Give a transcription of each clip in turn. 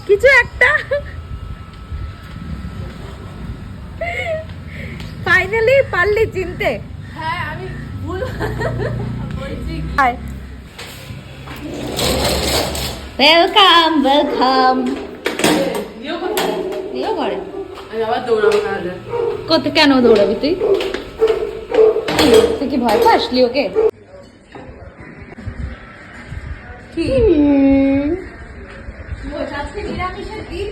কিছু একটা ফাইনালি পারলি চিনতে। হ্যাঁ আমি ভুল বলছি। Welcome welcome. নিও করে আমি আবার দৌড়াবো না। কত কেন দৌড়াবি তুই? তুই কি ভয় পাস লিওকে? কি আজকে নিরামিষের দিন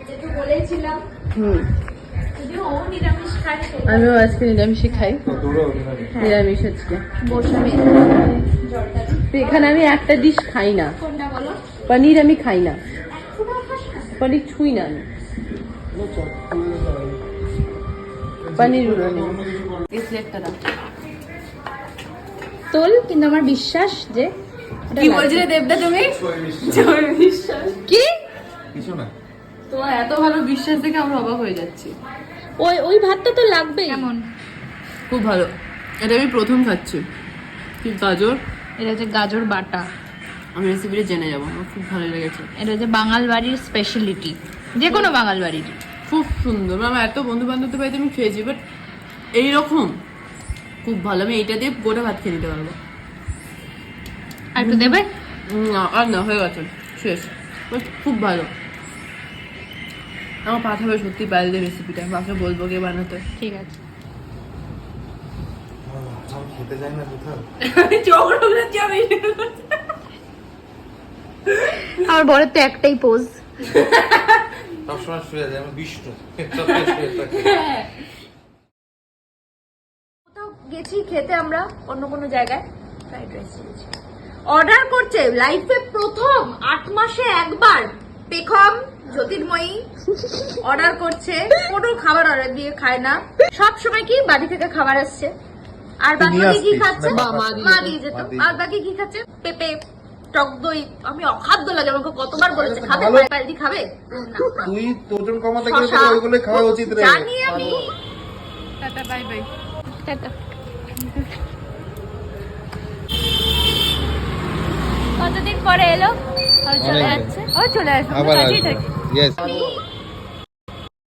যেটু বলেছিলাম, যদিও ও নিরামিষ খায়। আমিও আজকে নিরামিষই খাই। নিরামিষ আজকে বসাবে এখানে আমি একটা ডিশ খাই না, কোনটা বলো? পনির আমি খাই না, পনির ছুঁই না আমি। পনির এই প্লেটটা দাও। তোল, কিন্তু আমার বিশ্বাস যে কি বলছিলে দেবদা তুমি? বিশ্বাস কি কিছু না। তোমার এত ভালো বিশ্বাস দেখে আমরা অবাক হয়ে যাচ্ছি। ওই ওই ভাতটা তো লাগবেই। কেমন? খুব ভালো। এটা আমি প্রথম খাচ্ছি। কি গাজর, এটা হচ্ছে গাজর বাটা। আমি রেসিপিটা জেনে যাবো, আমার খুব ভালো লেগেছে। এটা হচ্ছে বাঙাল বাড়ির স্পেশালিটি, যে কোনো বাঙাল বাড়ির। খুব সুন্দর। আমার এত বন্ধু বান্ধবদের বাড়িতে আমি খেয়েছি, বাট এইরকম খুব ভালো। আমি এইটা দিয়ে গোটা ভাত খেয়ে নিতে পারবো। আর একটু দেবে? না আর না, হয়ে গেছে, শেষ। বাট খুব ভালো। আমার পাঠাবে সত্যি পারলে রেসিপিটা, বাসায় বলবো কে বানাতে। ঠিক আছে। আমি খেতে যাই না কোথাও। চোখ রোগড়াচ্ছি আমি। আমার বরের তো একটাই পোজ। সবসময় শুয়ে যায়, আমি বিষ্ণু সবসময় শুয়ে থাকি। কোথাও গেছি খেতে আমরা, অন্য কোনো জায়গায় ফ্রাইড রাইস খেয়েছি। অর্ডার করছে লাইফে প্রথম 8 মাসে একবার পেখম জ্যোতির্ময়ী অর্ডার করছে। কোনো খাবার অর্ডার দিয়ে খায় না, সব সময় কি বাড়ি থেকে খাবার আসছে। আর বাকি কি খাচ্ছে? মা দিয়ে যেত। আর বাকি কি খাচ্ছে? পেঁপে, টক দই। আমি অখাদ্য লাগে, আমাকে কতবার বলেছে খাবে, পাল্টি খাবে না। তুই ওজন কমাতে গেলে তোর ওইগুলো খাওয়া উচিত রে। জানি আমি। Tata bye bye. টাটা। কতদিন পরে এলো? চলে যাচ্ছে। ও চলে আসবে, আবার কাছেই থাকি। ইয়েস